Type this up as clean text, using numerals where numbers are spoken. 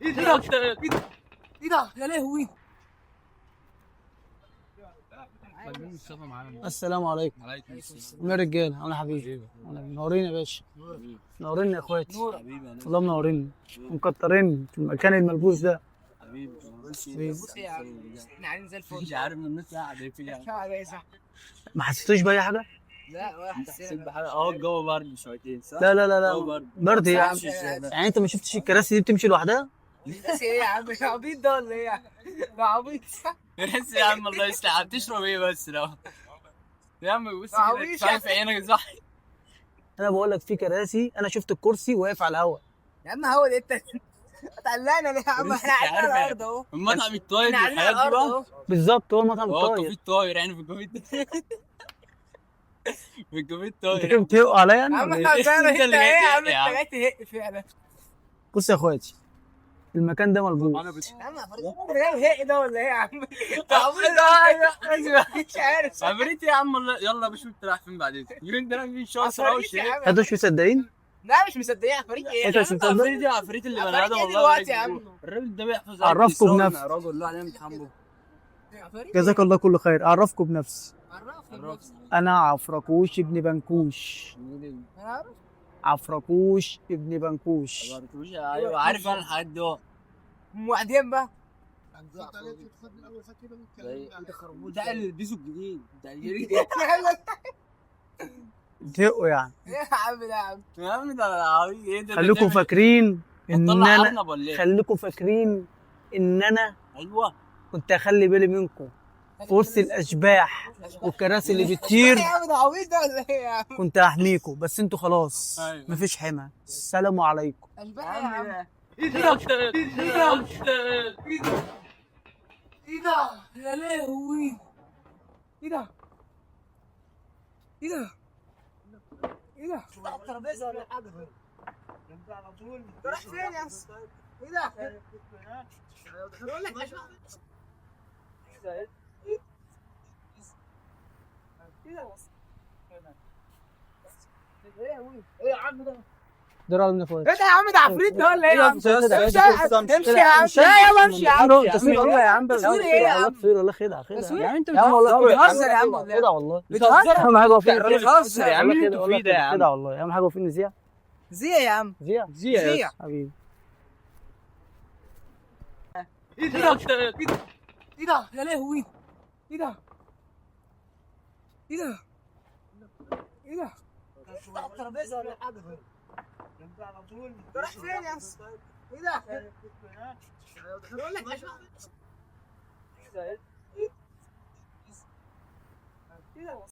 ايه ده يا لهوي. السلام عليكم. عليكم السلام. يا رجاله انا حبيبي منورين يا باشا. منورين يا اخواتي والله منورين ومكترين في المكان الملبوس ده. حبيبي بص يا عم احنا قاعدين زي الفل. مش عارف من الناس قاعدين فيها. ما حسيتوش باي حاجه؟ لا ولا حسيت بحاجه. الجو برد شويتين صح؟ لا لا لا لا الجو برد. برد يا عم. يعني انت ما شفتش الكراسي دي بتمشي لوحدها؟ بس ايه يا عم عبيط ده ولا ايه؟ ده عبيط بس يا عم الله يستر. بتشرب ايه بس لو يا عم بص كده شايف في عينك صح؟ انا بقول لك في كراسي، انا شفت الكرسي واقف على الهواء. يا عم هو ده انت هتقلقنا ليه يا عم؟ احنا قاعدين على الارض اهو. المطعم الطاير والحاجات دي بقى بالظبط هو المطعم الطاير. الكافيه الطاير يعني في الكافيه الطاير. في الكافيه انت الطاير. كده بتهقوا عليا يا عم انا؟ احنا فعلا انت ايه يا عم؟ انت جاي تهق فعلا. بص يا اخواتي المكان ده ملبوس. يا عم جاي هق ده ولا ايه يا عم؟ انت عبيط مش عارف. عفريت يا عم يلا يا باشا انت رايح فين بعدين؟ يمين ده في شخص روش انتوا مش مصدقين؟ لا مش مصدقين. عفريت ايه؟ انت مش مصدق؟ عفريت دي عفريت اللي بني ادم والله دلوقتي يا عم؟ الراجل ده بيحفظ عرفكم بنفسه. يا راجل الله علينا حمو. جزاك الله كل خير. اعرفكم بنفسي. عرفني. انا عفركوش ابن بنكوش. عفركوش ابن بنكوش. ايوه عارف انا الحاجات دي. وبعدين بقى ده اللي لبسه الجديد ده بتهقوا يعني. ايه يا عم ده يا عم؟ يا عم ده عبيط ايه ده؟ خليكم فاكرين ان طلع انا ارنب ولا ايه؟ خليكم فاكرين ان انا ايوه كنت اخلي بالي منكم في وسط الاشباح والكراسي اللي بتطير. يا عم ده عبيط ده ولا ايه يا عم؟ كنت هحميكم بس انتوا خلاص أيوة. مفيش حمى. السلام عليكم. اشباح يا عم. ايه ده؟ ايه ده يا لهوي. ايه ده؟ ايه ده؟ ايه ده؟ الترابيزه ولا حاجه؟ انت على طول راح فين يا اسطى؟ ايه ده؟ بقول لك ايه يا عم ده؟ ده راجل من اخواتي. ايه ده يا عم؟ ده عفريت ده ولا ايه يا عم؟ امشي يا عم. لا يلا امشي يا عم. تصوير والله يا عم. تصوير ايه يا عم؟ تصوير والله خدعه تصوير؟ يا عم. انت يا عم والله بتهزر يا عم ولا ايه؟ خدعه والله. بتهزر؟ اهم حاجه هو فين. بتهزر يا عم. انتوا في ده يا عم. خدعه والله. اهم حاجه هو فين. نزيع زي يا عم. زيع زيع. حبيبي. ايه ده؟ ايه ده يا لهوي. ايه ده؟ ايه ده؟ ايه ده؟ الترابيزه ولا حاجه؟ انت على طول راح فين يا اسطى؟ ايه ده؟ بقول لك